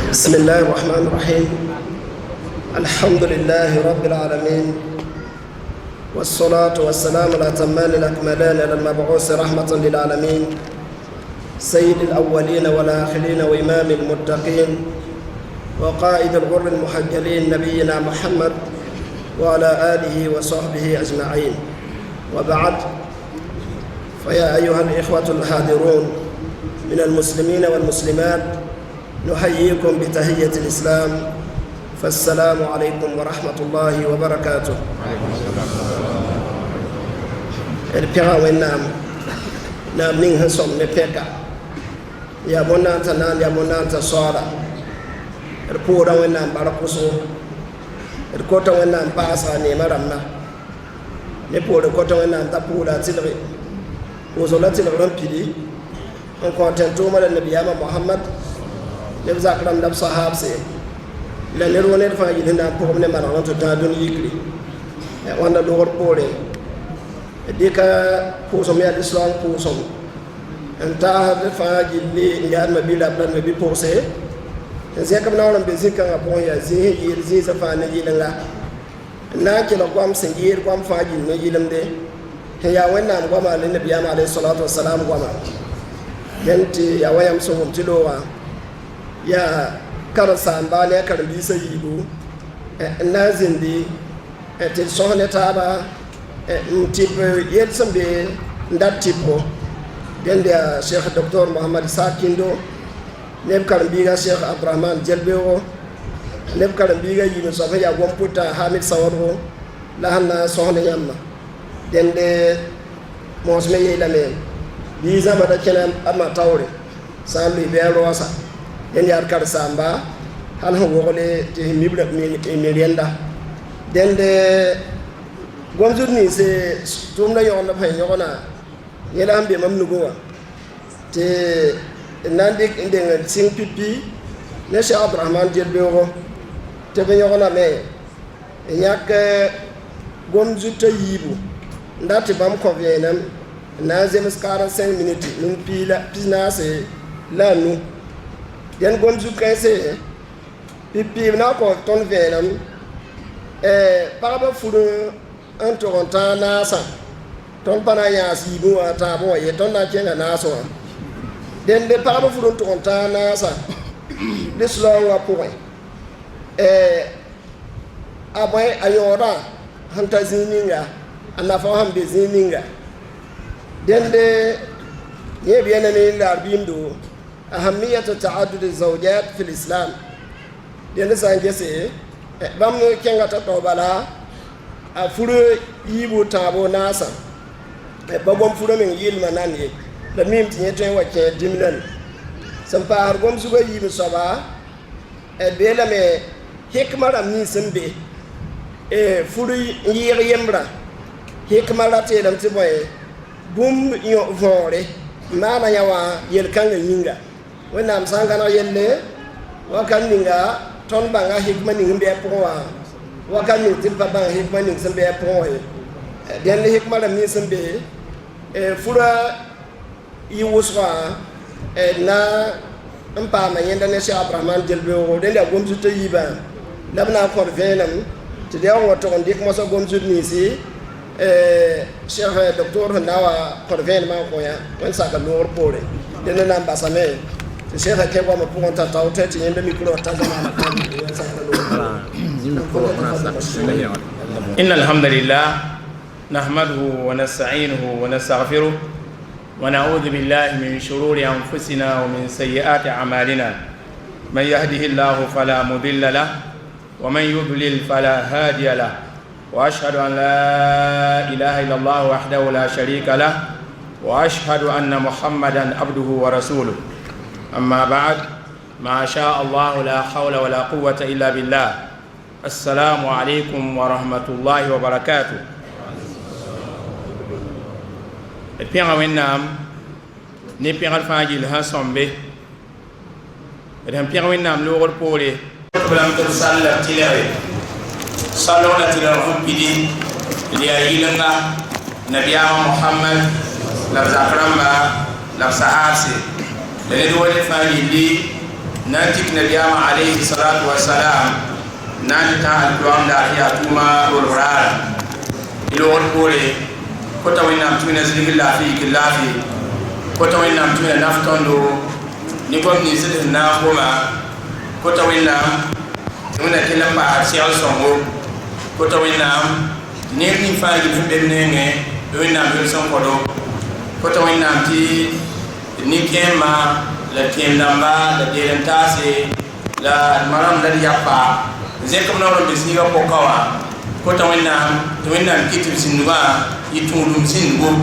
بسم الله الرحمن الرحيم. الحمد لله رب العالمين، والصلاة والسلام الأتمان الأكملان على المبعوث رحمة للعالمين، سيد الأولين والآخرين وإمام المتقين وقائد الغر المحجلين نبينا محمد وعلى آله وصحبه أجمعين. وبعد، فيا أيها الإخوة الحاضرون من المسلمين والمسلمات، نحييكم بتحية الإسلام، فالسلام عليكم ورحمة الله وبركاته. البيع والنام نام نين هسوم نبيكا يا منان تنان يا منان تصارى البورا والنام باركوسو الكوتا والنام باسا نيمارمنا نبور الكوتا والنام تبورا تلغي وزولا تلغي بيدي ان كونتنتو مال النبي محمد لب زاكرام دب صحاب سي لا نيرو نير فاجي نان بوم ني مارون تو تادون يكري وانا لور بولي ديكا بوسوم يا الاسلام بوسوم انت فاجي لي يان ما بيلا بلان ما بي بوسي زي كم ناولم بزيكا بون يا زي يرزي زفان يلنغا ناكي لو قام سنجير قام فاجي نجيلم دي هي وين نام قام على النبي عليه الصلاه والسلام قام ينتي يا ويام سوم تلووا يا كرسان بالي كربي سيبو نازندي تلصون تابا تيب يلسم بي ندات تيبو دين يا شيخ الدكتور محمد ساكيندو نيب كربيغا شيخ عبد الرحمن جلبيو نيب كربيغا يونس يا غومبوتا حامد ساورو لهنا سون يامنا دين دي موسمي يلامين بيزا بدا كلام اما تاوري سامي بيروسا yen yar kar samba hal ho wole te mibra mi renda dende gomjur ni se tumna yona pay yona yela ambe mamnugo wa te nandik inde sing pipi ne Cheikh Abdourahmane Dielbewo te be yona me yak gomjur te yibu ndati bam ko vienam na zemes 45 minutes min pina se la nu yen gomzu kese pipi na ko ton venam paraba furu en toronta na sa ton pana ya si bu ata bo ye ton na kenga na so den de paraba furu toronta na sa this long wa point abai ayora hanta zininga ana fa hambe zininga den de ye biena ni larbindo أهمية تعدد الزوجات في الإسلام. لأن جسي بام كينغا تطوبالا أفرو يبو تابو ناسا بابام فرو من يل مناني لميم تنيتين وكي دمنان سمبا أرغم سوغا يبو صبا بيلا مي حكمة رمي سنبي فرو يغ يمرا حكمة راتي لم تبوي بوم يوفوري نانا يوا يلكان ينغا wenam sangana yelle wakan ninga ton banga hikma ning be powa wakan ning tilba banga hikma ning sembe powa den hikma la mi sembe fura yiwuswa na ampa ma yenda ne Cheikh Abdourahmane Dielbewo den da gomzu to yiba labna ko venam ti de on to ndik mo so gomzu ni si Cheikh docteur nawa ko venam ko ya wen saka lor pore den na ambasame الشيخ كيف ما بقول أنت تعوتت يندم يكلوا تزمان إن الحمد لله نحمده ونستعينه ونستغفره ونعوذ بالله من شرور أنفسنا ومن سيئات أعمالنا من يهده الله فلا مضل له ومن يضلل فلا هادي له وأشهد أن لا إله إلا الله وحده لا شريك له وأشهد أن محمدا عبده ورسوله أما بعد ما شاء الله لا حول ولا قوة إلا بالله السلام عليكم ورحمة الله وبركاته البيان وينام نبيان الفاجيل هاسومبي البيان وينام لوغر بولي بلام ترسال تيلاري صلونا تيلاري بدي ليايلنا نبيا محمد لفظ أكرم لفظ عاصي لأن دول فاجيلي ناتك نبيام عليه الصلاة والسلام نانتا القرآن داهية توما والغرار إلو غرقولي كتا وينام تونا زلق الله فيك الله في كتا وينام تونا نفتون دو نقوم نزل ناقوما كتا وينام تونا كلام بعد سيال سمو كتا وينام نيرني فاجي بمبنيني وينام يلسون كدو كتا وينام تي نيكيما la tiendamba la delentase la maram la yapa zekum na ro bisiga pokawa ko tawena kitu sinwa itulum singo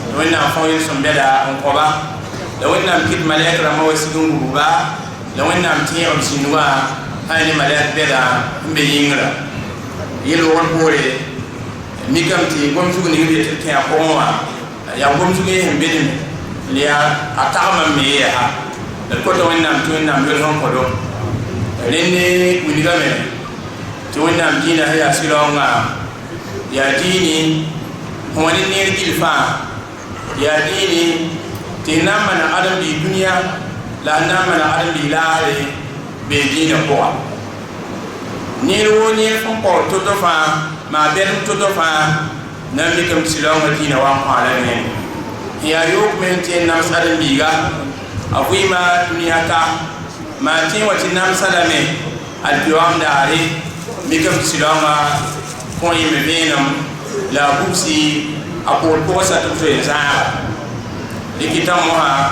tawena fawil sombeda on koba la wena kit malaika ra mawasigun buba la wena tiyo sinwa hayni malaika beda mbe yingra yelo won pore mikam ti gomsu ni ngi te ko ya gomsu ngi hembedin liya atama me ya الكوتا وينام يلهم كدو لأني ونقامي توينام دينا هي سلونا يا ديني هو نير جلفا يا ديني تنام من آدم دي الدنيا لا نام من آدم دي لاري بدينا قوة نيرو نير فم قول تطفى ما بين تطفى نملكم سلونا دينا وامحالين هي يوك من تنام سادم بيغا أقويما دنيا تا ما تين وتنام سلامي اليوم داري ميكم سلامة كوني مبينم لا بوسي أقول قوسة تفرزها لكتامها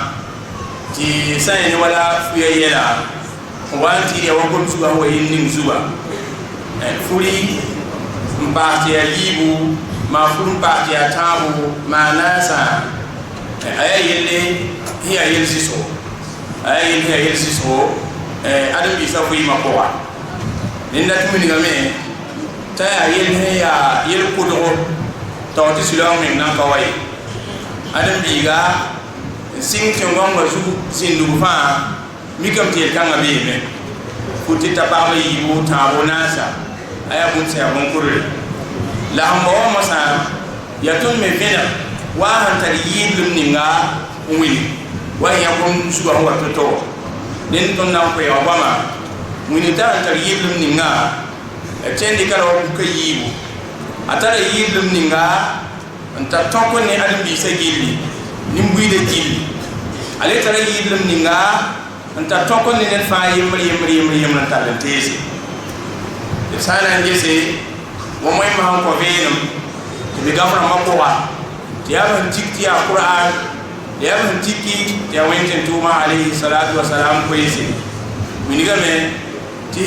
تي سين ولا فيلا وانتي يوكم سوا هو ينين سوا فولي مبارتي يجيبو ما فول مبارتي يتابو ما ناسا أيلي هي يلسيسو هي يلسيسو أدم بيسافي ما قوى لأن تمني كمان تا هي يلقطه توتي سلام من نقوي أدم بيجا سين كم غزو سين دوفا ميكم تيل كان غبيه كنت تبعي يبو تابو ناسا أيا بنت يا بنكوري لا هم هو مثلا يتم فينا وهم تريين لمنينا وين وين يكون سوى هو تطور لين تنام في أوباما وين تان تريين لمنينا تندي كانوا كييبو أتارا ييب لمنينا أنت تكوني أدم بيسجيلي نمبوي دجيلي على ترى ييب لمنينا أنت تكوني نفاي يمري نتالنتيسي سانا نجسي وموي ما هم كوفينم تبيغافر ما قوى تيابن تيكتي القرآن تيابن تيكي تيوينتن توما عليه الصلاة والسلام كويسي وينيغامي تي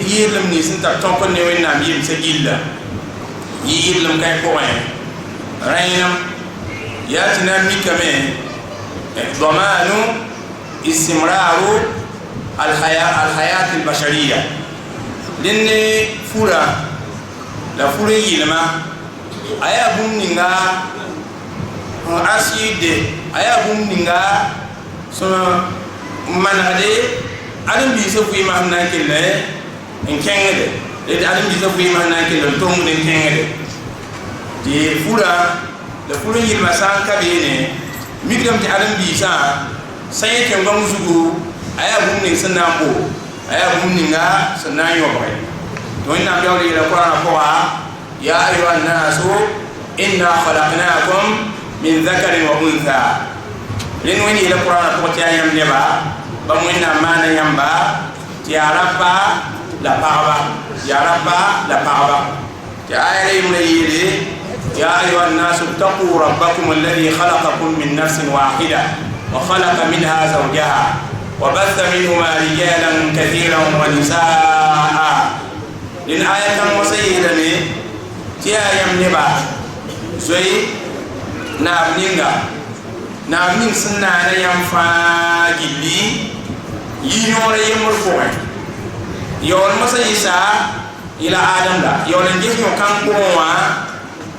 ييلم نيسن تا تونكون ني وينام ييم سجيلا ييلم كاي كوين راينم ياتنا ميكامي ضمان استمرار الحياة البشرية لأن فورا لا فورا يلما أيا بوم نينغا أسيد أيا بوم نينغا سما من هذه أدم بيسوي ما هنا كله إن كنغة لذا أدم بيسوي ما هنا كله توم إن كنغة دي فورا لا فورا يلما سان كبينة ميكرم تي أدم بيسا سيد كم غمزوجو أيا بوم نينغ سنامبو أيا بوم نينغا سنايو باي توينا بيوري القرآن قوى يا أيها الناس إنا خلقناكم من ذكر وأنثى لنوين إلى القرآن قوى تيام نبا بموينا مانا ينبا يا ربا لا بابا يا ربا لا بابا يا يا أيها الناس اتقوا ربكم الذي خلقكم من نفس واحدة وخلق منها زوجها وبث منهما رجالا كثيرا ونساء لن آية مسيدني تيا يمنبا زوي نابنين سنانا ينفا جلي ينور يمر فوين يول مسيسا إلى آدم لا يول نجيس مكان قوة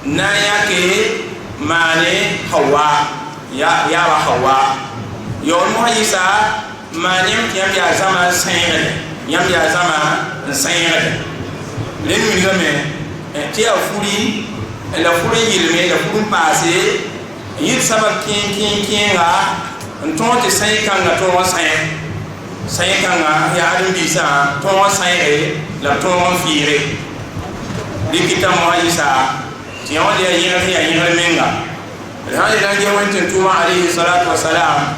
ناياكي ماني حواء يا حواء يول مسيسا ماني يمبيا زمان سيغل يمبيا زمان سيغل لن يمنغمي تيا فولي la fure yilme la fure passé yil sabab kin ga nton te sai kan ga to sai saykanga ya adam bisa ton sayre la ton fiire dikita mo isa ti on dia yira menga hadi dan dia wonten tuma alayhi salatu wassalam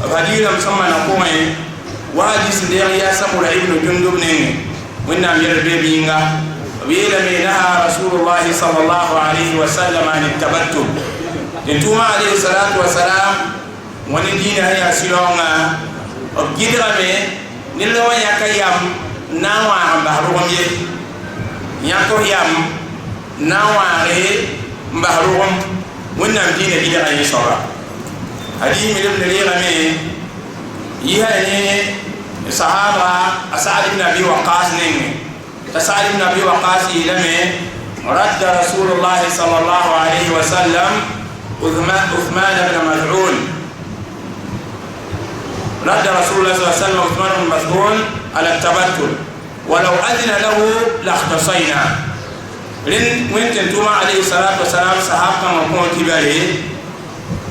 fadila musamman ko mai wadi sindir ya samura ibn jundub ne winna yir be binga wila minaha rasulullah sallallahu alayhi wasallam an tabattu tuma alayhi salatu wassalam wani dina ya silonga gidrame nilawa yakayam nawa bahrum ye yako yam nawa re bahrum wannan dina bid'a ne sura hadi milim ne rame yiha ne sahaba asad ibn abi waqas ne asad ibn abi waqas ilame radda rasulullah sallallahu alaihi wasallam uthman ibn maz'un رد رسول الله صلى الله عليه وسلم عثمان بن مسعود على التبتل ولو أذن له لاختصينا لن وين تنتم عليه الصلاة والسلام صحابة مكون كباره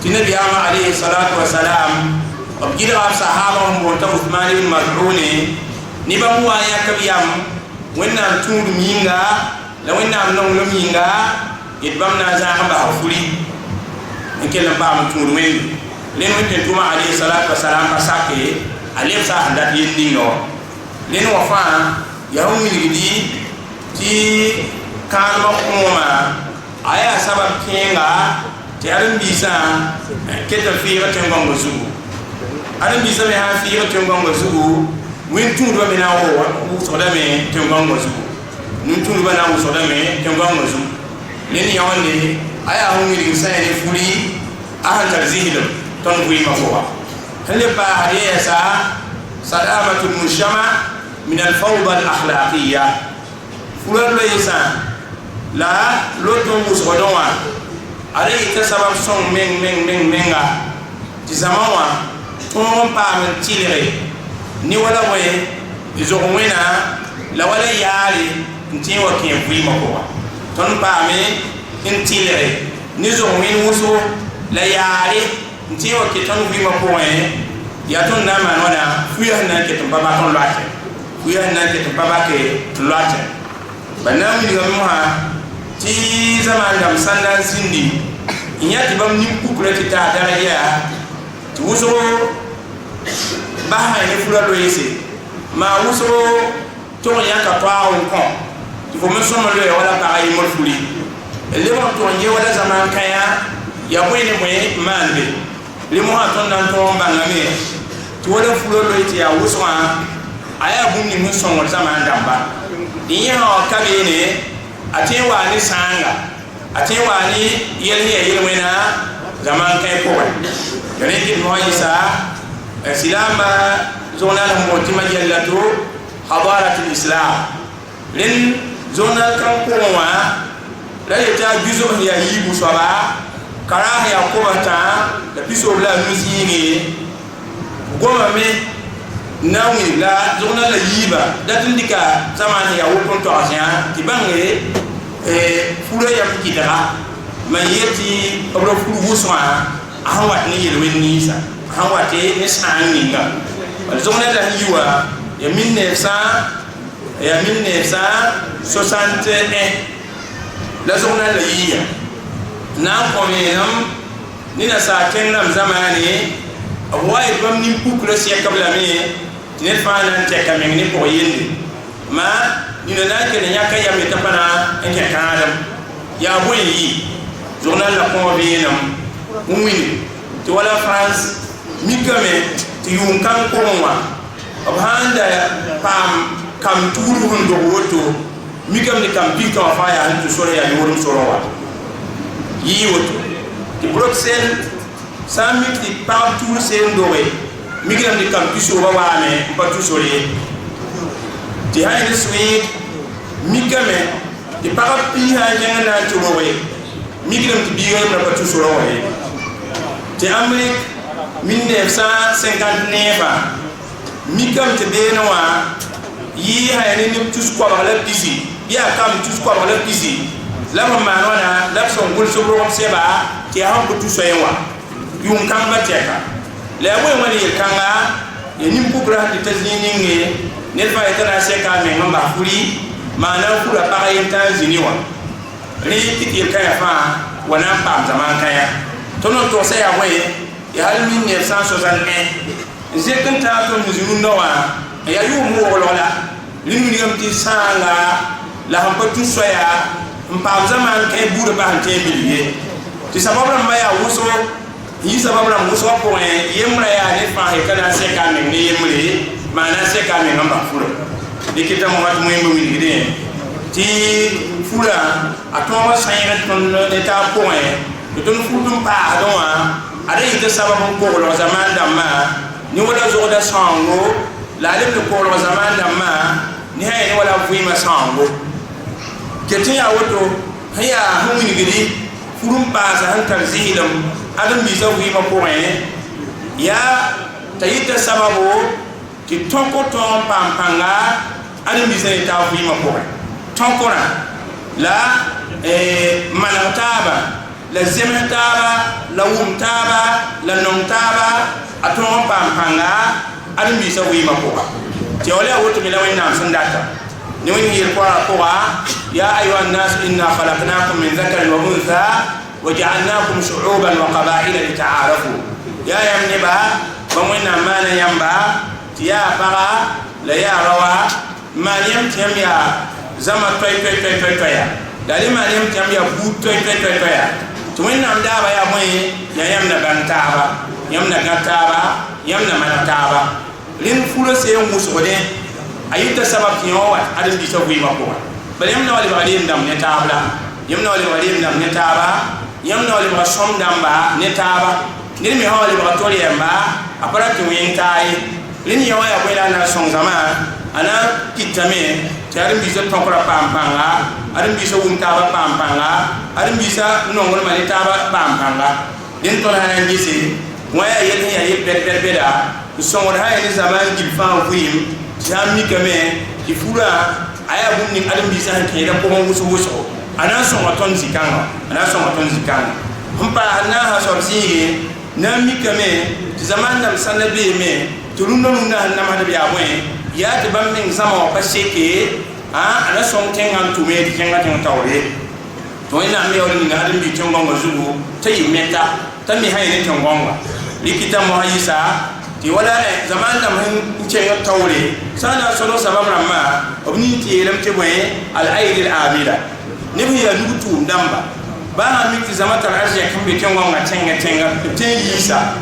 النبي عليه الصلاة والسلام وبجد غاب صحابة مكون عثمان بن مسعود نبغى ويا كبيام وين نتون مينغا لو وين نمنون مينغا يتبمنا زاهم بحفولي إن كنا بعمل تون وين len wonten tuma alayhi salatu wassalam pasake alef sa handat yendi no len wa fa ya umilidi ti kalma kuma aya sabab kenga ti aran bisa keta fiira tengongo zugu aran bisa me ha fiira tengongo zugu win tundu me na wo so da me tengongo zugu nun tundu ba na wo so da me tengongo zugu len ya wonde aya umilidi sa ne fuli ahal tarzihilum ton buima ko hal ba hadiyasa salamatu mushama min al fawda al akhlaqiyya fulan laysa la loto musodonwa ale ita sabab son menga ti zamawa ton pa men tilere ni wala way izo wena la wala yali nti wa ke buima ko ton pa me intilere ni zo wen wuso la yali nti wa kitan vi ma ko ya ton na ma wana fuya na ke ton baba ton lati fuya na ke ton baba ke lati banam ni ga mo ha ti zaman dam sandan sindi inya ti bam ni ku kula ti ta dara ya ti wuso ba ha ni fula do yese ma wuso to ya ka pa on ko ti ko men so ma le wala ka ay mo fuli le mo to nge wala zaman kaya ya ko ni mo mande limu haton nan to bangame to wala fulo do iti ya wuswa aya bunni mun son wala zaman damba dinya ha kabe ne atewa ni sanga atewa ni yelwena zaman kai ko yare ki mo isa silama zonal motima jallatu hadaratul islam len zonal kan ko wa la yata juzo ya yibu saba kara ya kobata da piso bla musiri goma me nawi la zona la yiba datindika zamani ya wopon to asian tibange furo ya kidara mayeti obro furu busma ahawat ni yelwe nisa ahawate ni sanginga zona la yiwa ya 1961 la zona la yiya na komenam ni na sa kennam zamani awai bam ni pukro sia kabla me ne fana te kamen ni ko yindi ma ni na ke ne yaka ya metapana enke kanadam ya boyi journal la ko bienam umini to wala France mi game ti yum kan ko wa abhanda pam kam turu hondo woto mi kam ni kam bi ka fa ya hantu sore ya worum sorowa yiwoto ti Bruxelles sami ti partout sen dowe migram di campus o bawane patu sore ti hayni suite migame ti parapi ha nyana to dowe migram ti biyo na patu sore ti Amérique 1959 migam ti benwa yi hayni ni tous ko la pisi ya kam tous ko la pisi la manona la son gol so ro seba ti ha ko tous soyewa yum kamba teka le moy woni kanga nim pukra ti tazini ne fa etana seka me ngamba furi mana fura pa yenta ziniwa ri ti ka fa wana pa zaman kaya tono to se ya we ya hal 1961 zekan ta to muzuru nowa ya yu mu wala limu ngam ti sanga la hampa tu soya mpa zaman kay buru ba hante miliye ti sababra maya wuso yi sababra wuso ko yemra ya ne fa he kana se ka ne yemre mana se ka me ngamba fura dikita mo wat mo yembe wili ti fura atoma sayra ton eta ko ton fudum pa adonwa ada ite sababu ko lo zaman damma ni wala zo da sango la le ko lo zaman damma ni hay wala fuima sango ketin ya woto haya humini gidi furum pa sa han tarzilam adam bi zo fuima ko ya tayita sababu ki tonko ton pampanga adam bi sai ta fuima ko tonkora la manataba la zemetaba la wumtaba la nongtaba aton pampanga adam bi sa fuima ko ti wala woto mi la wina sandata ni wani yirqwa qowa ya ayuha an-nas inna khalaqnakum min dhakarin wa untha waja'alnakum shu'uban wa qaba'ila lita'arafu ya yamniba bamwina mana yamba tiya para la ya rawa maniam tiamya zama toy ya dali maniam tiamya bu toy ya to wina mdaba ya moy ya yamna bantaba yamna gataba yamna manataba lin fulo se musode ayuta sabab kiyo wat adam bi so wi mako bal yamna wali badim dam ne tabla yamna wali badim dam ne taba yamna wali ba som damba ne taba ni mi hawali ba tori yamba apara ki wen kai lin yawa ya bela na song zama ana kitame tarim bi so tonkora pampanga adam bi so wum taba pampanga adam bi sa nongol mali taba pampanga den to hanan gisi waya yel ya yel beda songor hay ni zaman gilfa fuim jami kame ifura aya bunni adam bi sa ke da ko wuso ana songaton zikanga humpa na ha sorsi na mi kame zaman nam sanabe me turunno na na ma da biya bwe ya ta ban min sama wa paseke ana son kengan tume di kenga tan tawre to ina me woni na adam bi tongonga zugo tayi meta tami hayne tongonga likita mo hayisa ti wala zaman nam hin cenga tawre sana solo sabab ramma obni ti elam te boye al aid al amira ne bi ya nutu ndamba ba ha mi ti zaman tar arje kambe tongonga tenga te yisa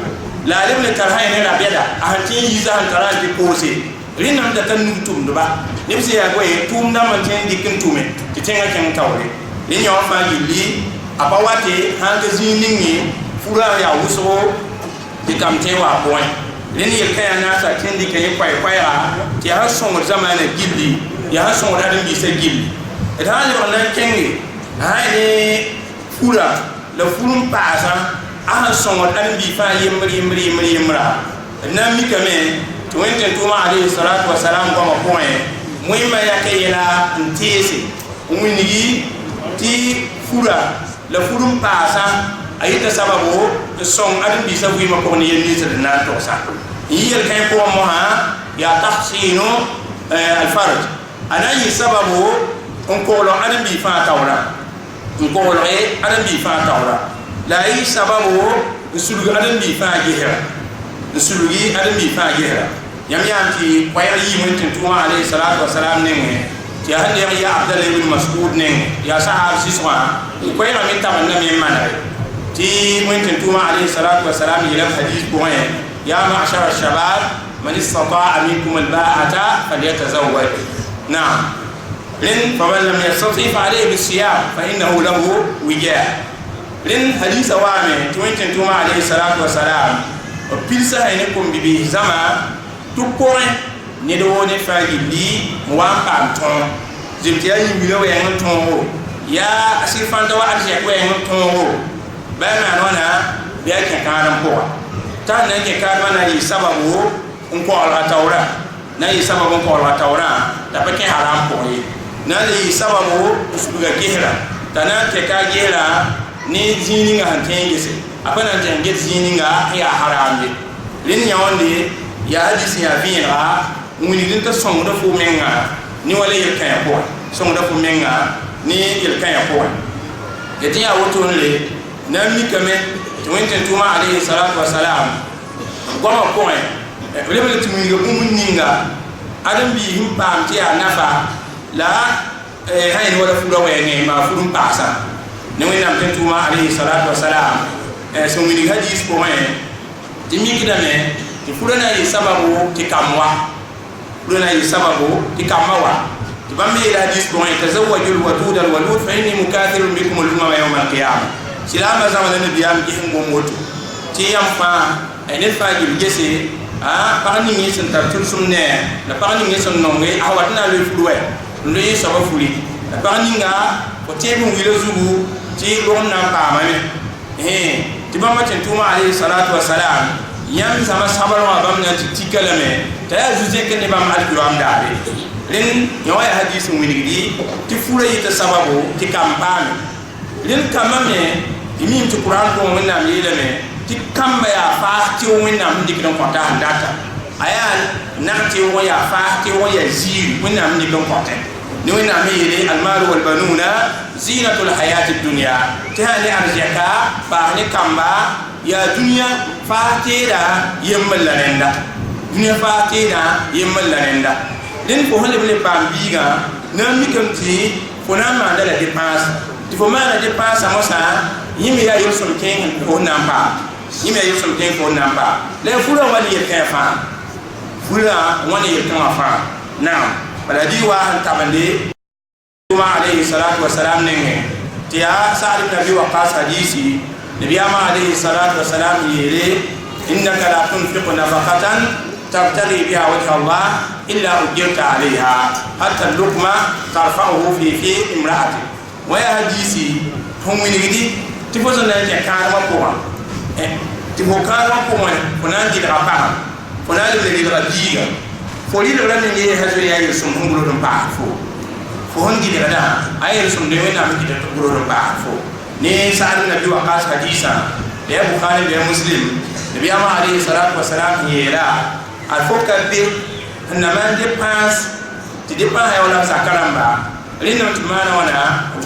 la lebne tar hayne la beda a te yisa han taraji pose rinam da tan nutu ndaba ne bi ya boye tum ndama ten dikin tume ti tenga ken tawre ni nyawa fa gili abawate hanga ziningi fura ya wuso ti kamte wa boy len yel kaya na sa kendi kay kwai ti ha songo zamana gilli ya ha songo adam bi sa gilli et ha le on kengi ha ni fura la furum pasa ha songo adam bi fa yimra na mi kame to wente to ma alayhi salatu wassalam ko ma point muima ya kayela ntese umini ti fura la furum pasa ayita sababu song adam bi sa wi ma ko ni yemi na to sa yiyel kay ko mo ha ya tahsinu al farj ana yi sababu on ko lo adam bi fa tawra on ko lo adam bi fa tawra la yi sababu sulu adam bi fa gihra sulu gi adam bi fa gihra yam yanti wayar yi mun tin tuma alayhi salatu wassalam ne ti hande ya abdallah ibn mas'ud ne ya sahab siswa ko ya min tamanna min manare ti mun tin tuma alayhi salatu wassalam ila hadith ko يا معشر الشباب من استطاع منكم الباءة فليتزوج نعم فمن لم يستطع فعليه بالصيام فإنه له وجاء حديث وامي توينتن توما عليه الصلاة والسلام وبيلسا هينكم ببي زمان تقوي ندوني فاجلي موان بامتون زبتيا يميلو ينتون يا أسيفان دوا أرجع ينتون بما نونا بيأكل كارم بوا ta na ke karma na yi sababu ko ala tawra na yi sababu ko ala tawra da ba ke haram ko yi na yi sababu su ga gihra ta na ke ka gihra ni zini ga hanten gese apana jange zini ga ya haram ni lin ya wonde ya hadisi ya vira wini din ta songo da fu menga ni wala yel kan ya ko songo da fu menga ni yel kan ya ko yati ya woto le na mi kame to wenten tuma alayhi salatu wassalam goma ko e le bele tumi ga bumun ninga adam bi him pam ti nafa la hayin wala fu do wene ma fu dum pasa ne wena ten tuma alayhi salatu wassalam so mi hadis ko timi kidame ti fulana yi sababu ti kamwa fulana yi sababu ti kamawa ti bambe ila hadis ko tazawwajul wadud al walud fa inni mukathirun bikum al umma yawm al qiyamah silama zaman nabi am ki ngo moto ti yam fa ene fa gi gese parni ngi sen tar tul sumne la parni ngi sen nonge awatna le fulwe ndo yi sababu fuli la parni nga ko tebu wilo zugu ti lonna pa mame ti bamba ten tuma alayhi salatu wassalam yam sama sabaro bamna ti kalame ta ya juje ken bam al-quran dare len yawa hadith winigi ti fura yita sababu ti kampame len kamame imi ti quran ko wonna mi leme ti kamba ya fa ti wonna mi dikon ko ta ndata aya nakti wo ya fa ti wo ya zi wonna mi dikon ko ta ni wonna mi ile al-mal wal banuna zinatul hayatid dunya ta ni arjaka ba ni kamba ya dunia fatira yemmalanenda dunia fatira yemmalanenda den ko holle bele bambiga na mikamti fona ma dala dépense ti fo ma na dépense amosa yimi ya yosom ken ko namba yimi ya yosom ken ko namba le fura wali yefa fura wani yefa fa na bala diwa tabande tuma alayhi salatu wassalam ne tiya sa'id ibn abi waqas hadisi نبي عليه الصلاة والسلام يلي إنك لا تنفق نفقة تبتغي بها وجه الله إلا أجرت عليها حتى اللقمة ترفعه في امرأتك ويا حديثي هم من يدي تفوز نجى كان مقوما تفوز كان مقوما فنانجي لغبها فنانجي لغبيها فولي لغبنا نجي هزولي أي رسم هم قلوا بعفو فهنجي لغبنا أي رسم نوينا مجي تقولوا بعفو ni sa'ad nabi waqas hadisa ya bukhari ya muslim nabi alayhi salatu wassalam yela alfoka bi nama dépense ti dépense ya wala sakaramba rina tumana wana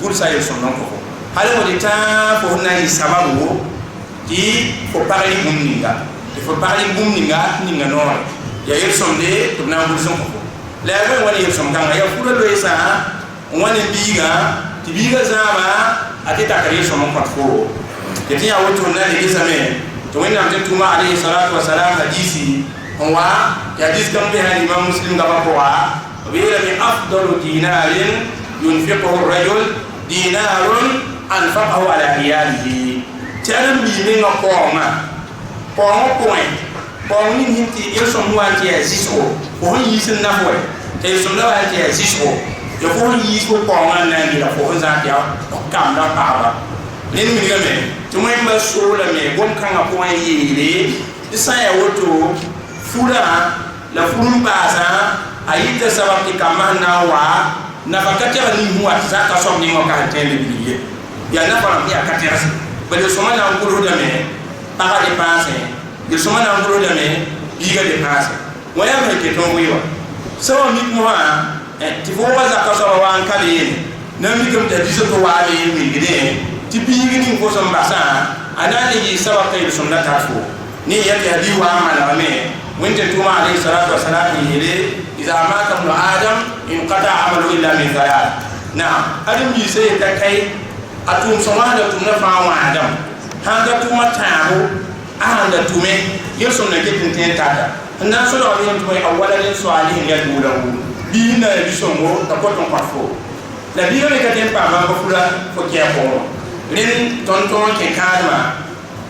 gursa yeso nonko hale wodi ta fo na yi sababu ti fo parali bumninga ti fo parali bumninga ninga no ya yeso de to na gursa ko la ya wani yeso nganga ya furo lo isa wani biga ti biga zama ati takari somo patfo yati ya woto na ni isame to wena mtuma alayhi salatu wassalam hadisi huwa hadis kam bi hadi imam muslim ga ko wa bila min afdalu dinarin yunfiquhu ar-rajul dinarun anfaqahu ala iyalihi taram bi ni ko ma ko ni hinti yeso mo anti asiso ko yisin na fo te so na anti asiso yo ko yi ko ma na ni la ko za ya kam da pa len mi game to mo mba so la me gom kan ko an yele isa ya woto fura la furum basa ayita sabab ti kama na wa na fakati ni huwa zaka so ni mo ka tele biye ya na fara ya katira bale so ma na ngulu da me para de passe de so ma na ngulu da me biga de passe wa ya me ke to wiwa so mi mo ti fo wa zaka so wa an kale na mi kam ta diso to wa le mi gide ti biigi ni ko som basa anani yi sabab tay som na tafu ni yati hadi wa amala me wonte tuma alayhi salatu wassalam yele iza mata ibn adam in qata amalu illa min thalath na adam yi sai ta kai atum sama da tum na fa wa adam hanga tuma tawo ahanda tume yeso na ketin ten tata na so do yin tume awalan salihin ya dulahu bi na bisongo ta ko ton parfo la biyo ne ka ten pa ma ko fula ko ke ko ren tonton ke kalma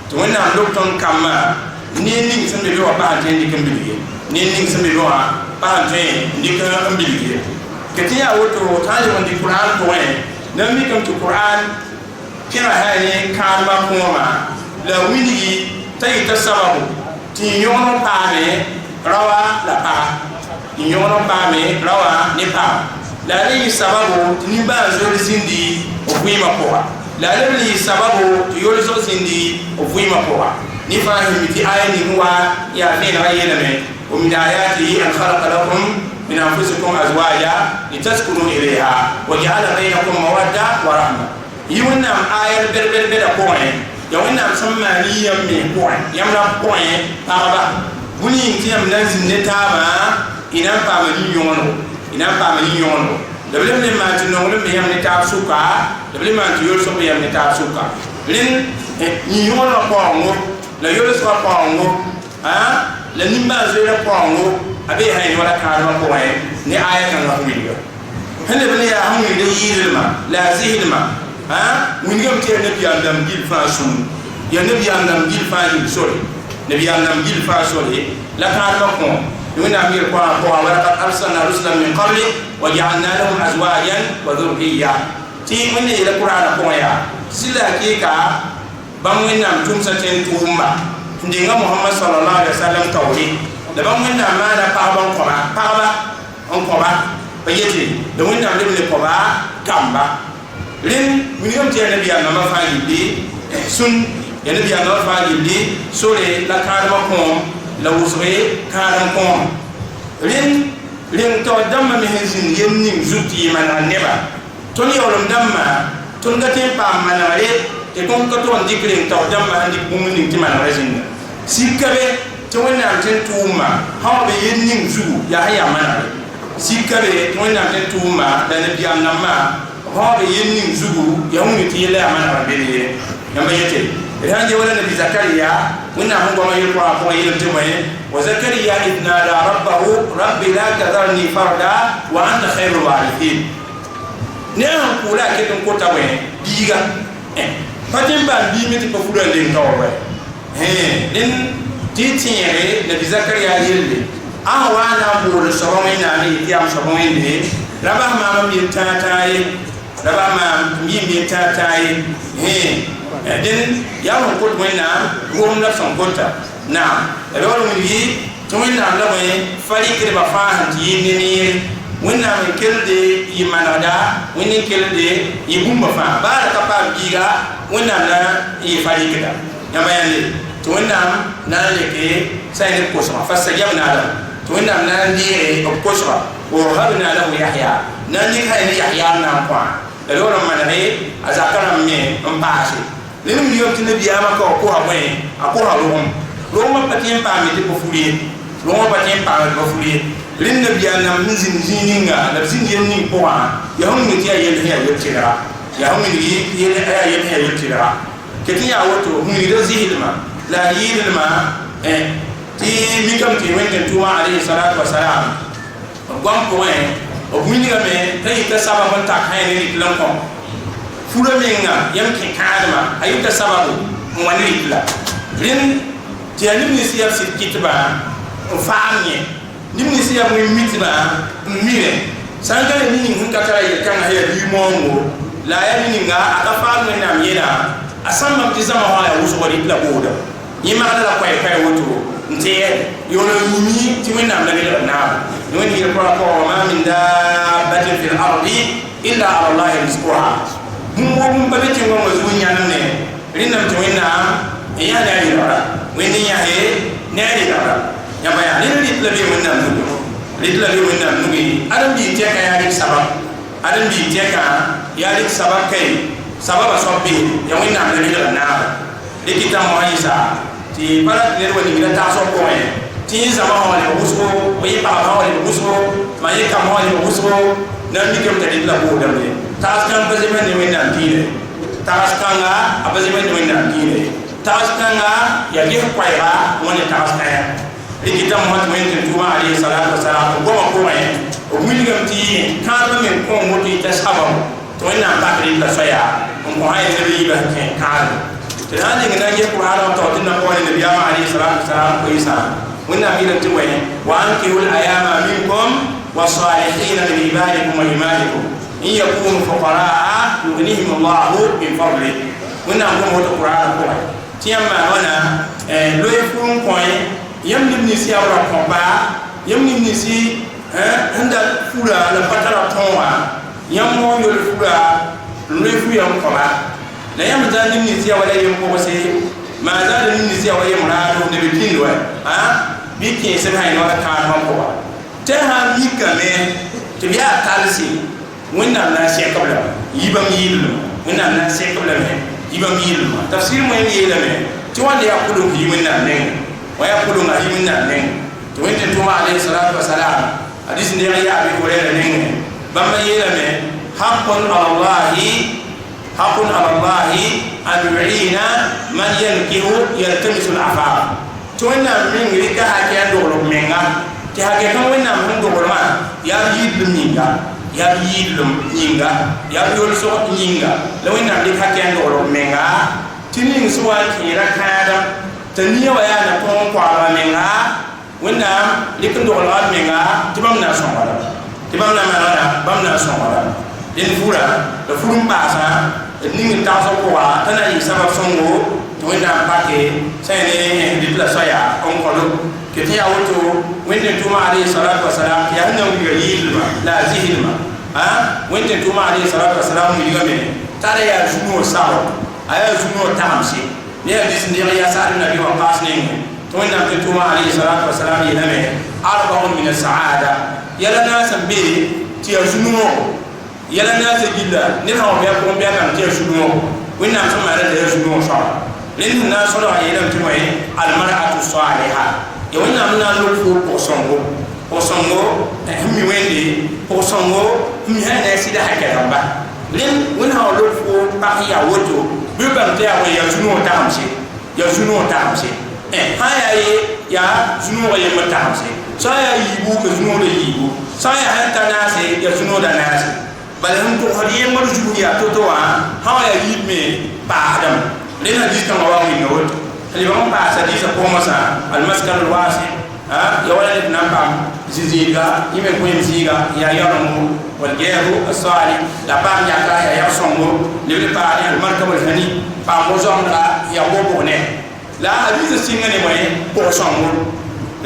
to wannan lokton kamma ni ni sun be wa ba tan dikin bibiye ni ni sun be wa ba tan dikin bibiye kati ya woto tali wandi qur'an ko wai dan mi kam to qur'an kira haye kalma kuma la wini tay ta sababu ti yono paame rawa la pa ti yono paame rawa ni pa la ni sababu ni ba zo zindi o kuima ko la lebli sababu yole so sindi o fuima ko ni fahimi ti ayni huwa ya ne na yele me ومن آياته أن خلق لكم من أنفسكم أزواجا لتسكنوا إليها وجعل بينكم مودة ورحمة يونا آية بر بوين يونا سمى لي يمي بوين يمنا بوين أغبا بني تيام نزل نتابا إنام بامني يونو لبلم لما تنولم بيام نتاب سوكا لبلم ما تيول سو بيام نتاب سوكا لين يونو بوانغو لا يول سو بوانغو la nimba zera pongo abe hay wala kaadama ko way ni aya kan la humiga hande bani ya hamu de yilma la zihilma wingam te nabi andam gil fa sun ya nabi andam gil fa ni sori nabi andam gil fa sori la kaadama ko yuna mir ko wala qad arsalna rusulan min qabli wa ja'alna lahum azwajan wa dhurriyya ti mun ne la qur'ana ko ya sila ke ka bamwen nam tumsa ten tumba ndinga Muhammad sallallahu alaihi wasallam tawhi da ban wanda mana pagaba on koba bayete da wanda am lebne koba kamba rin minimum ti nabi ya nama faali sun ya nabi ya nama faali sore la karama ko la usre karam ko rin to damma mi hensin yenni zuti man neba ton yolum damma ton gaten pa manare te kon ko ton dikrin to damma andi bumunin ti man rajin sikabe to wonna ten tuma ha be yenning zugu ya haya manare sikabe to wonna ten tuma da nabi annama ha be yenning zugu ya hunni ti la manare be yamba yete ranje wala nabi zakariya wonna hun goma yel ko yel tumaye wa zakariya idna la rabbahu rabbi la tadharni farda wa anta khairul warithin ne han kula ke ton kota we diga fatin ba bi meti ko fudan den tawo nin titiere nabi zakariya yelle wana bol sabon ina ni tiyam sabon inde raba ma mi tataye raba ma mi tataye den ya won ko wena gom la son konta na rolo mi yi to wena la mo fari kire ba fa hanti ni wena mi kelde yimanada wena kelde yibumba fa ba ka pa biga wena la yi fari kida yamayande to wannam nan leke sayne ko sama fasajabna lahu to wannam nan dire ko sama wa habna lahu yahya nan ni kay ni yahya nan kwa da lolo man he azakara me mpaase lim ni yoti nabi ama ko ha bwe akora lo patin pa me ko furie lo patin pa ko furie lim nabi anam nzin zininga na zin yenni ko ha ya hum ni tiya yel hiya yotira ya hum ni yel hiya yotira ketiya woto hum ni do zihilma la yilma ti mi kam ti wende tuma alayhi salatu wassalam gwam ko o gwiniga me tay ta sababu ta kayne ni lan ko fura menga yam ki kadama ayuta sababu wani ritla rin ti ani ni siyab sit kitba faamye ni siyab mi mitba mire sangale ni hun ka kala ye kan haya bi mongo la ya ni nga aka faamu na miyena asamba mtizama wala uso wa ritla boda yima la kwai woto nte yono yumi timina mdagala na yoni ya kwa ma min dabbatin fil ardi illa ala allah rizquha mum babeti ngomo zunya namne rinna timina ya da yara weni ya he ne yara ya baya ni ritla bi mun nan nugi adam bi te ka ya rik sabab adam bi te ka ya rik sabab kai sababa sobbi ya wina mdagala na dikita mo isa ti para ne woni ngira ta so ko ti zama ho le busko wi pa ho le busko ma ye kam ho le busko nan mi kem tadi la bo dambe ta kan ba zema ne wena tire ta kan ga ba zema ne wena tire ta kan ga ya ge kwai ba woni ta kan ya likita mo hat men tuma alayhi salatu wassalam ko ma ko o mi ngam ti ka ba men ko mo ti ta sabam to ina ba kri la soya ko hay ne bi ba ken ka tani ngana je qur'ana to tinna ko ni nabiya alayhi salatu wassalam ko isa wonna mi nan tuwe wa ankihul ayama minkum wasalihin min ibadikum wa imanikum in yakunu fuqara yughnihim Allah min fadli wonna ko mo to qur'ana ko tiyamma wana lo yefun ko yamni ni si awra ko ba yamni ni si handa fura la patara tonwa yammo yol fura lo yefu yam ko ba la yam zani ni siya wala yam ko se ma zani ni siya wala yam rado ne bitin wa biki se hay no ka ma ko te ha mi ka me te biya talsi wẽnnaam na n sẽkb lame yibam yɩllem wẽnnaam na n sẽkb lame yibam yɩllem tafsir moyẽm yeelame tɩ wãnd yaa pʋlʋng yɩ wẽnnaam nengẽ wa yaa pʋlʋnga yɩ wẽnnaam nengẽ tɩ wẽnte tʋma alayhi salatu wasalam hadis ndeg yaa bɩ koreera nengẽ bãmba yeelame حق على الله أن يعين من ينكه يلتمس العفاف تونا من ريكا هكذا دولو منغا تهكذا كان وين من دولو ما يا يدلم نينغا يا يدلم نينغا يا يولسو نينغا لو إن ريكا هكذا دولو منغا تنين سوا كيرا كادا تنيا ويا نكون قارا منغا وين ريكا دولو منغا تبامنا سومالا تبامنا مانا بامنا سومالا den fura da furum pasa ning ta so ko wa tana yi sabab songo to wenda pake sai ne di pla soya on ko do ke tiya woto wende tuma alayhi salatu wasalam ya hanna wi yilma la zihilma ha wende tuma alayhi salatu wasalam wi game tare ya juno sawo aya juno tamsi ne hadis ne ya sa nabi wa qasnin to wenda tuma alayhi salatu wasalam yilame arba'un min as-sa'ada yala nasan bi tiya juno yala na se gilla ne ha o ya ko be kan te shuno winna so ma da ya shuno so lin na so da yela ti moy al mar'atu salihah ya winna na lo ko songo mi wende ko songo mi ha na sida hakka ba lin winna o lo ko ba ya woto bi ban te ya ya shuno ta amse ha ya shuno wa ya mata amse sa ya yibu ko shuno da yibu sa ya hanta na se ya shuno da na se bal hum to hadiye mar juya to wa hawa ya yidme ba adam len hadis kan wa wi no ali ba ba sa disa ko masa al maskan al wasi ha ya wala ibn am ziziga yime ko ziga ya yaramu wal geru as-salih da ba ya ka ya songo le ba ni al markab al hani ba mo zonga ya bobo ne la hadis singa ne moy ko songo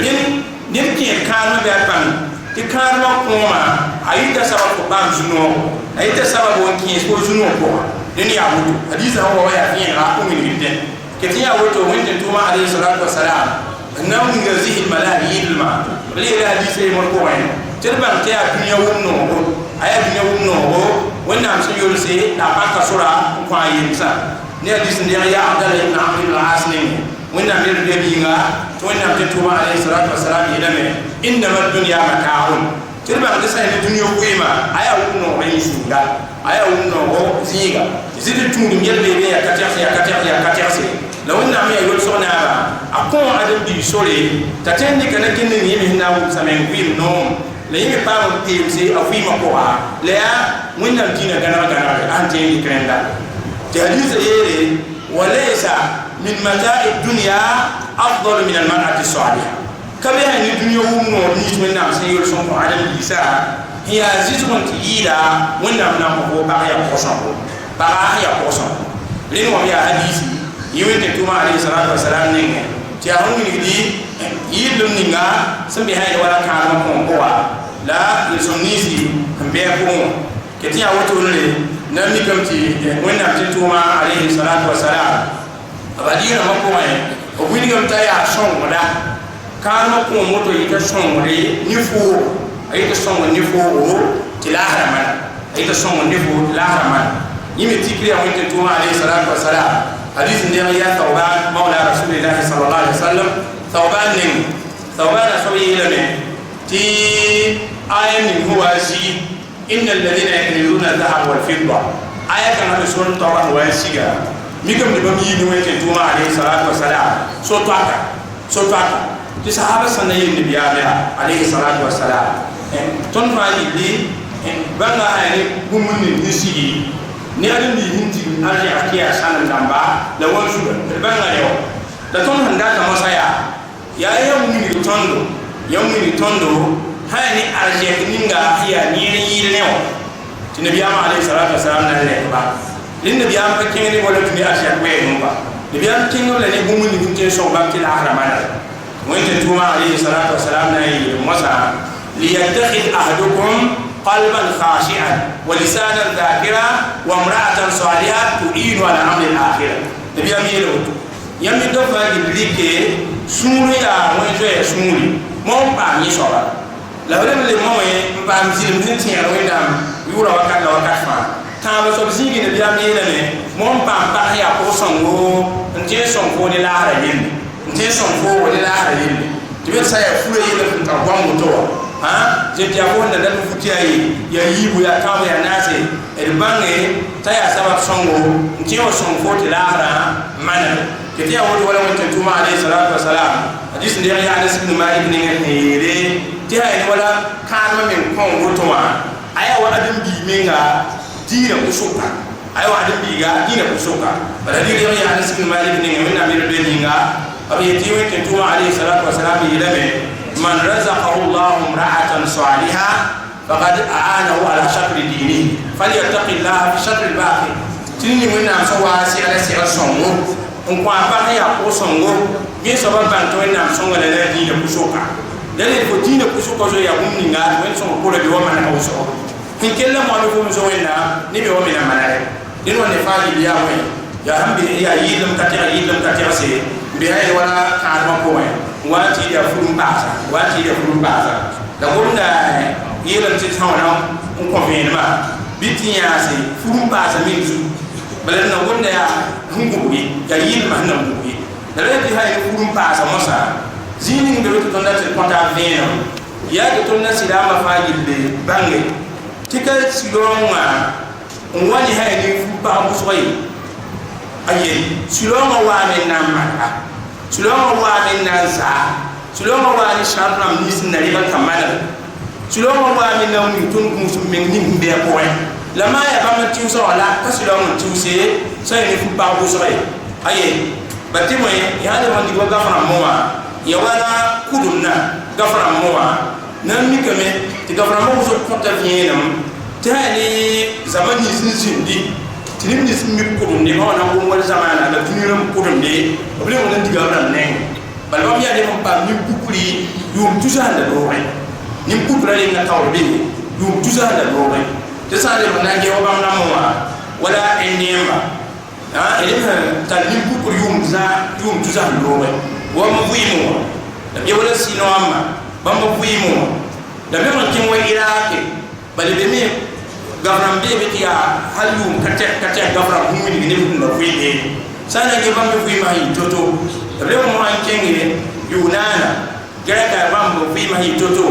len nim ki kan be ban ti karma kuma ayita sabab ko ban juno ayita sabab won ki ko juno ko ni ya wudu hadisa hawa ya fi ra ko min bidden kiti ya wudu wanda tuma alayhi salatu wassalam annahu min gazihi malahi ilma bali ila hadisa mo ko wani tirban ta ya dunya wonno ko aya dunya wonno ko wanda am sun yulse da baka sura ko ayinsa ne hadis ne ya abdallah ibn amr al-as ne wanda mir de binga to wanda tuma alayhi salatu wassalam ilame إنما الدنيا متاع تربع تسعى الدنيا قيمة أيا ونو عيسى أيا ونو زيغا زيد تون يل بيبي يا كتير لو إن عمي يقول سونا أكون عدم بيسولي تتندي كنا كنا نيجي هنا وسامين قيم نوم لين يبقى قيم سي أو قيم قوة لا وين نمتينا كنا أنتي كرندا تهديز يري وليس من متاع الدنيا أفضل من المرأة الصالحة كبه أن الدنيا ومنو نيت من نام سيول سون عدم الإساء هي زيتون تيدا ونام نام هو بقى يقصون لين وهم يا حديثي يوين تكتم عليه الصلاة والسلام نيجي تياهم نيجي يلهم نيجا سمي هاي ولا كان مكون قوة لا يسونيسي هم بيكون كتير أوتولي نامي كمتي وين نام تكتم عليه الصلاة والسلام أبدينا مكون وين كمتي عشان ولا كانوا كم موتو يتشون نفو يتشون نفو تلاهرمان يتشون نفو تلاهرمان يمتى وين تتوما عليه الصلاة والسلام حديث النبي ثوبان مولى رسول الله صلى الله عليه وسلم ثوبان سوي لمن تي آية هو شيء إن الذين يكنزون الذهب والفضة آية كان رسول طبعا وانسيجا ميكم نبمي وين تتوما عليه الصلاة والسلام سوتاكا ti sahaba sanna yin nabiya alayhi salatu wassalam ton fa li banga hayni gumun ni sigi ni adin di hinti arji akiya sanan damba la won su banga yo da ton handa ka masaya ya yawmi tondo hayni arji ninga akiya ni ne o ti nabiya alayhi salatu wassalam na le ba lin nabiya ka kengeni wala ti arji akwe numba nabiya kengo la ni gumun ni hinti so ba ti ahramana وانت توما عليه الصلاة والسلام مسعى ليتخذ أحدكم قلبا خاشعا ولسانا ذاكرا وامرأة صالحة تعين على أمر الآخرة نبي أمير يمي دفع جبريك sũuri yaa wẽn zoɛɛ sũuri mon paam yẽ soaba la b leb le mo wẽ n paam zĩlem sẽn tẽeg wẽnnaam yʋʋra wakat la wakat fãa tãab soab zĩigi nabiyaam yeelame mon paam pag yaa pʋg-sõngo n tẽ n sõng foo ne laasra yelle n tẽ n sõng foo ne laasra yelle tɩ b sã yaa fura yeela n tar goam woto wã zẽn tɩ yaa foosda dat fut yaa ye yaa yiibu yaa tãab yaa naase d bãnge t'a yaa sabab sõngo n tẽ wa sõng foo tɩ laasrã maname tɩ tɩ yaa woto wala wẽn tɩ tʋʋma alayhi salatu wasalam hadis n deg yaa Anas ibn Malik nengẽ sẽn yeele tɩ yaa yẽ wala kãadmã meng kõng woto wã a yaa wa ãdem-biig menga diinã pʋsʋka a yaa wa ãdem-biiga diinã pʋsʋka bala dɩg deg yaa Anas ibn Malik nengẽ wẽnnaam yel be ninga b yetɩ wẽn tɩ tʋʋma alayhi salatu wasalam yeelame man razaqahu llahu imra'atan saliha faqad a'anahu ala shakri dinihi falyattaqi llaha fi shakri lbaqi tɩ ne wẽnnaam sẽn wa segla segl sõngo n kõ a pag yaa pʋg-sõngo gẽ soaba bãng tɩ wẽnnaam sõnga la la diinã pʋsʋka la ned fo diinã pʋsʋka zo yaa bũmb ninga tɩ wẽnd sõng pʋra be wa manega wʋsgo n kell la moame fo zo wẽnnaam ne be wa mena manare dẽn wa ne faa yɩl yaa wẽ yaa sẽn be yaa yɩɩlem ka tɛgse be a yel wala kãadmã pʋgẽ n wa n tɩ yaa furum paasa la gomda yeelame tɩ sã wãna n kõ vẽenemã bɩ tɩ yãase furum paasa meng zu bala na gomda yaa sẽn gubge yaa yɩɩlmã sẽn na n gubge la la tɩ sã ye furum paasa mosã zĩig ning be be tɩ tõnda tɩ kõta vẽenem yaa tɩ tõnd na sɩdaamã fãa gilli bãnge tɩ ka sɩlõongã n wa ne sã ya nin fu pag wʋsg ye aye sɩlõongã waa me n na n malga sɩlõongã waa me n na n zaa sɩlõongã waa ne sãr rãmb nins n na rɩba n ka malg sɩlõongã waa me na n ning tõnd gũus meng ning n bɩa pʋgẽ la maa yaa bãmb n tɩʋsgã la ka sɩlõong n tɩʋse sã ya ne fu pag wʋsg ye aye ba tɩ bõe yaa leb n dig wa gaf rãmbẽ wã ya wala kudumna gaf rãmbẽ wã na n mikame tɩ gaf rãmbã wʋsg kõta vẽenem tɩ yaa ne zãma nins n zĩndi tɩ neb nins n mik kʋdemde ma wana gom wal zamaana la dũni rãmb kʋdemde b le wãna n diga b rãmb neng bala bãmb yaa leb n paam nin-pukri yʋʋm tusa sẽn da loogẽ nin-pukra reng na taoor be yʋʋm tusa sẽn da loogẽ tɩ sã n leb n na n gẽ wa bãmb rãmbẽ wã wala neemba leb sẽn tar nin-pukr yʋʋm tusa sẽn loogẽ wãmb vɩɩmẽ wã la b wala sɩno wãmba bãmb vɩɩmẽ wã la bɩg n kẽ wa iraake bala be me gaf rãmb beebe tɩ yaa hal yʋʋm ka tɛk gaf rãmb sẽn wilg neb sẽn da vɩɩme sã n na n ge bãmb vɩɩmã sẽn yɩ to-to la b leb n mosã n kẽnge yʋʋnaana gɛrɛka bãmb vɩɩmã sẽn yɩ to-to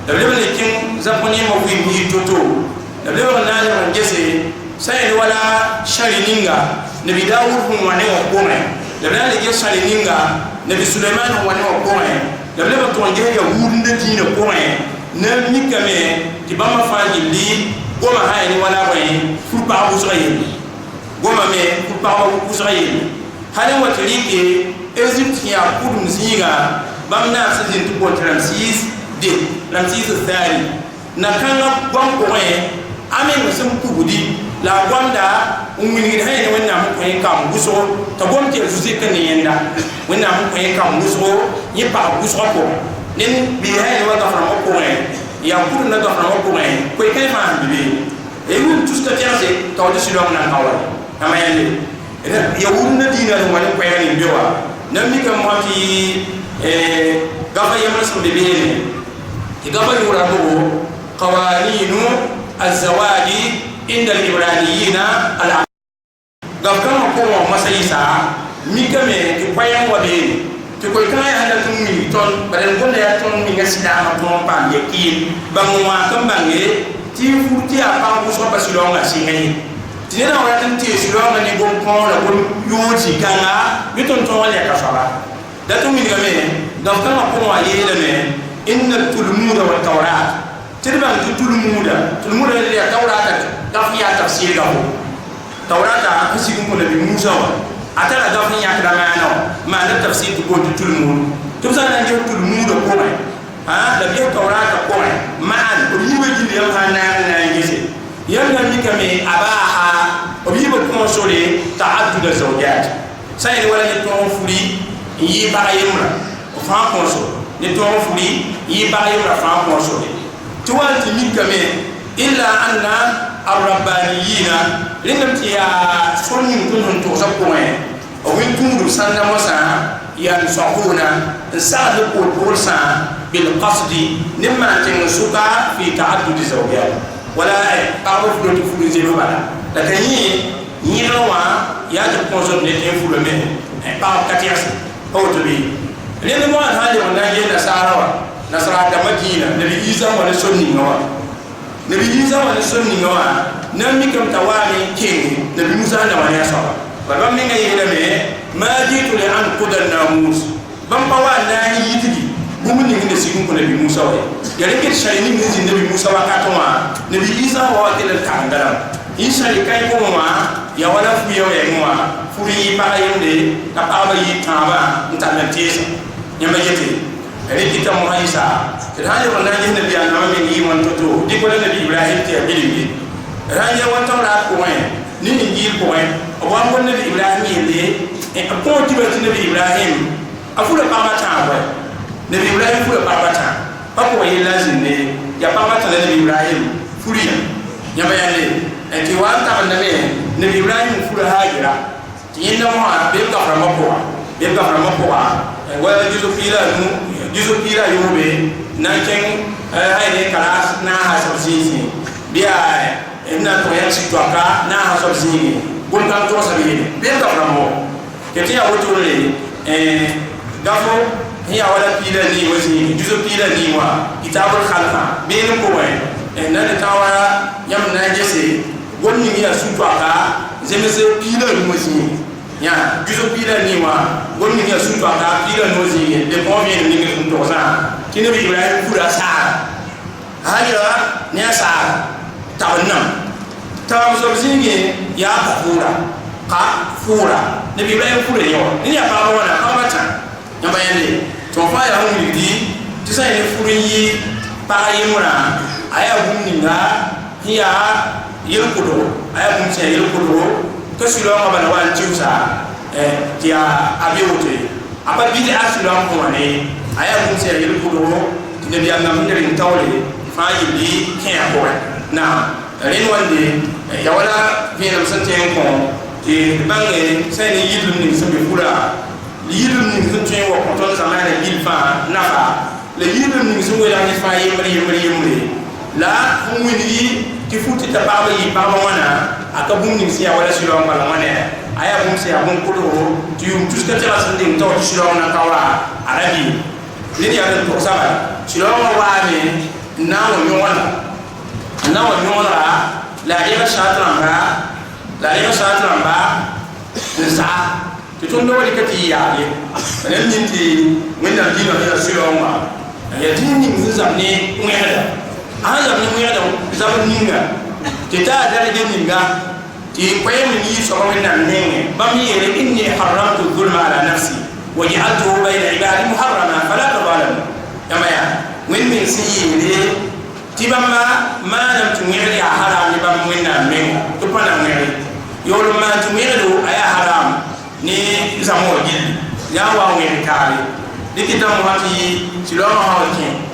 la b leb n le kẽng zapõ-neemã vɩɩm sẽn yɩ to-to la b leb n na n leb n gese sã n yel wala sãre ninga nabi Daawud sẽn wa ne wã pʋgẽ la b na n le ges sãre ninga nabi Sulaiman sẽn wa ne wã pʋgẽ la b leb n tʋg n ges yaa wudendã dĩinã pʋgẽ na n mikame tɩ bãmbã fãa gilli goma sã ya ne wala bõe fu-pag wʋsga yelle goma me fu-pagã wʋsga yelle hal n wa tɩ rɩke Ezipt sẽn yaa kudum zĩiga bãmb naam sẽn zĩnd tɩ boond tɩ Ramsɩɩs de Ramsɩɩs Thani na-kãngã goam pʋgẽ a meng sẽn pugdi la a goamda n wilgd sã ya ne wẽnnaam sẽn kõ yẽ kam wʋsgo t'a gom tɩ ya zu-zɩka ne yẽnda wẽnnaam sẽn kõ yẽ kam wʋsgo yẽ pag wʋsgã pʋgẽ nen bɩ sã ya ne wa gaf rãmbã pʋgẽ yaa kudum na gaf rãmbã pʋgẽ koe-kãe fãa sẽn be be yʋʋm tusta tɛgse t'a wa tɩ sɩlõong na n ka wa ama yãnde ya wudendã dĩinã sẽn wa ne koɛɛgã nin be wa na n mika mosã tɩ gafa yembr sẽn be beene tɩ gafa yʋʋra bogo qawaninu azawaji inda al-ibraniyina gaf kãngã pʋgẽ wã mosã yɩsa mikame tɩ koɛɛg wa beene tɩ koe-kãngã yaa sẽn dat n ming tõnd bala n gomda yaa tõnd minga sɩdaamã tõnd n paam yakiin bãng n wãak n bãnge tɩ fur tɩ yaa pag wʋsgã pa sɩlõongã sɩngã ye tɩ ned n wa rat n tee sɩlõongã ne gom-kõo la gom yʋʋd zĩ-kãnga bɩ tõnd tõog n lɛka soaba dat n wilgame gaf kãngã pʋgẽ wã yeelame inna tulmuda wa taurat tɩ d bãng tɩ tulmuda yaa taurata gaf yaa tafsɩɩrga fo taurata n sig n kõ nabi Musa wã a tara gaf n yãkda maana wã maanda tafsɩɩr tɩ boond tɩ tulmud tɩ b sã n na n ges tulmuda pʋgẽ la b ges taurata pʋgẽ maan b yiibã gilli yam sã n na n gese yam na mikame abaha b yiibã kõosore ta'adduda zawjat sã n yel wala ne tõog furi n yɩɩ pag yembra fãa kõoso ne tõog furi n yɩɩ pag yembra fãa kõosore tɩ wa n tɩ mikame illa anna arrabbaniyina rẽndame tɩ yaa sõr ning tõnd sẽn tʋgsa pʋgẽ b wẽn-tũudum sãnda mosã ينصحون سعد القرصة بالقصد نما تنسوكا في تعدد الزوجات ولا أعرف لو تفعل زلوبا لكن ينوى يجب كونسوم نتين فلو منه بعض كتير أو تبي لأن ما هذا ونجي نصارى دمجينا نبي إيزا ولا سني نوا نبي إيزا ولا سني نوا نمي كم تواني كين نبي موسى نواني أسوا بابا من يهنا ما جيت لأن قدر الناموس بمبوا ناني يتدي بومن يهنا سيكون نبي موسى يعني كده شايني من نبي موسى وكاتوا نبي إيزا وكيل الكاندرا إيسا يكاي كوما يا ولا فيو يعموا فوري بايم كابا يتابا نتامتيس يمجتي ini kita muhaisa ranya wananya nabi anama ni wantoto di ko nabi ibrahim ti abilimi ranya wanto la ko ni ngir ko wa ko nabi ibrahim yele ko tiba nabi ibrahim afula pamata wa nabi ibrahim fula pamata pako yele lazim ne ya pamata nabi ibrahim furia nyama yale ti wanta nabi ibrahim fula hajira tinna mo be ka frama ko wala juzo pila yobe nanken hayne kala na hasabsisi biya ina to yaksi to aka na hasabsisi gon kan to sabi be ka framo keti ya wotole gafo hiya wala pila ni wasi juzo pila ni wa kitabul khalqa be no ko wai na tawara yam na jese gon ni ya su to aka zemese pila ni wasi ya juzo pila ni wa gon ni ya su to aka pila no zi de ko bien ni ngi to sa kini bi ibrahim fura sa hajira ne sa tawanna tawam so zingi ya ka fura ne bi ibrahim fura yo ni ya ba wana ka mata ya bayande to fa ya hu di tisa ne furin yi pa yimura aya hunninga hiya yirkudo aya hun se yirkudo to silo ma bana wan ciusa dia abiwote apa bidi asilo ko wane aya kun se yel kudo ne biya ngam ndere tawle fayi bi ken ko na ren wande ya wala fi nam sante ko ti bange sai ni yidum ni sabi fura yidum ni sun ce wa konton zamana ilfa nafa le yidum ni sun wala ni fayi mari la humwini ti futi ta baba yi baba wana aka bum ni siya wala silo ngala wane aya bum siya bum kudo ti yum tuska tela sande to silo na kawra arabi ni ya to saba silo wa ne na wa nyona la ila shatramba sa ti to ndo wali kati ya ye ne minti wenda dino ya silo ma ya dini mzamne ngeda aya ni muya da zaman ninga kita da da ninga ti kwaye mun yi so kawai nan ne ba mi yere inni haramtu dhulma ala nafsi wa ja'altuhu bayna ibadi muharrama fala tadhalamu kama ya min si ne ti ba ma nam tu ngere ya haram ni ba mun nan ne to pa nan ngere yo ma tu ngere do aya haram ni zamo gil ya wa ngere kare dikita mo hati silo ma hawakin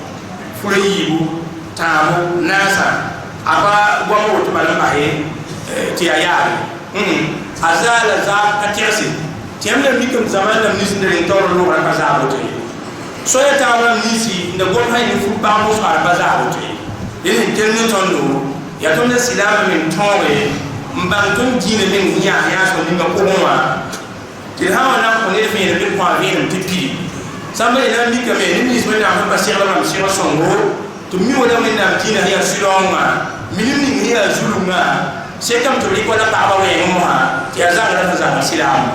fure yibu tamu nasa aba gwamo to bala bahe ti ayari azala za katirsi tiamna mikum zaman lam nisin de toro no ra kaza bote so ya tamu nisi nda gom hay ni fu ba mo sa baza bote ni tenno tondo ya tonne silama min tonwe mbang ton jine min ya so ni ko ma ti hawa na ko ne fi ne ko avin tipi samba ina mi kame ni ni so na ba sira ma sira songo to mi wala min na kina ya silonga milini ni ya zulunga sekam to ri ko la ba we mo ha ti azanga na za silam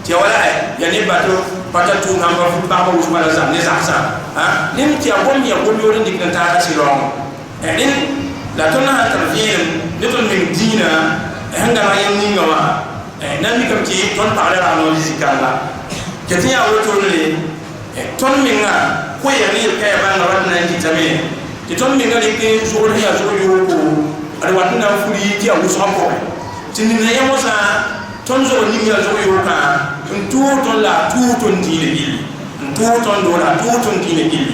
ti wala ya ni bato patatu ngamba fu ba ko usmana za ni za ha ni ti ya gom yorin dik na ta silonga nin la tona tarfin ni to min dina hanga ma yan ninga wa nan mi kam ti ton pa la no zikala ke ti ya woto le ton minga ko ya ni ka ya ba na wadna ki tame ti ton mi ngali ke so ya so yo ko ari watna furi ti awu so ko ti ni ya mo sa ton zo ni ya so yo ka tu ton la tu ton ti le bil tu ton do la tu ton ti le bil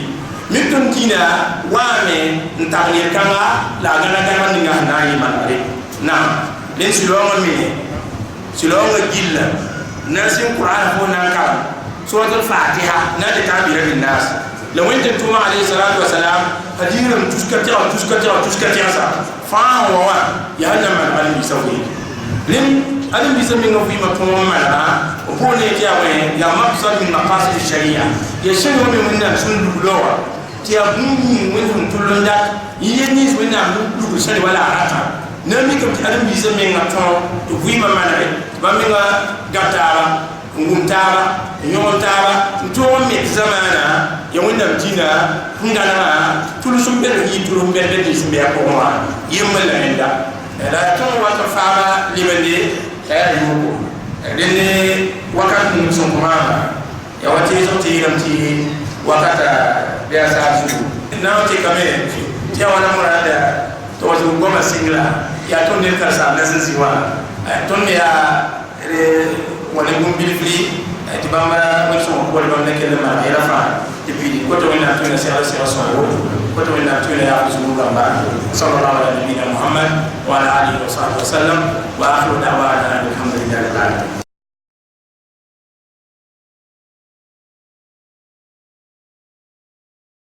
mi ton ti na wa me nta ni kanga la gana gana ni nga na yi man ari na den si lo mi si lo nga gilla na sin qur'an ko na ka سورة الفاتحة نادي تعبير للناس لو انت توما عليه الصلاة والسلام هديرم تسكتيا فاهم هو يهلم العلم يسوي لم ألم بيسمينه في مفهوم معناه وبوني تياوين يا مقصد من مقاصد الشريعة يشين من سن لوا تيابوني وين تقولون ده يجنيس وين لو سن ولا عرفة نمي كم ألم بيسمينه مفهوم تقوي ما معناه بمينه قطعة ngumtaba nyomtaba ntowa met zamana ya wanda mtina ngana tulu sumbe yi tulu mbende di sumbe ko ma yemala enda la ton wa ta fama libende ya yuko denne wakat mun son kuma ya wati so ti ramti wakata ya sa su na wati kame ya wana murada to wato goma singla ya ton ne ka sa na ziwa ton ya wala gum bilfli ti bamba mo so ko wala bamba kele ma ila fa ti bi ko to na tuna sera so ko to na tuna ya rasul gamba sallallahu alaihi wa sallam muhammad wa ala alihi wa sahbihi wa sallam wa akhiru da'wana alhamdulillahi rabbil alamin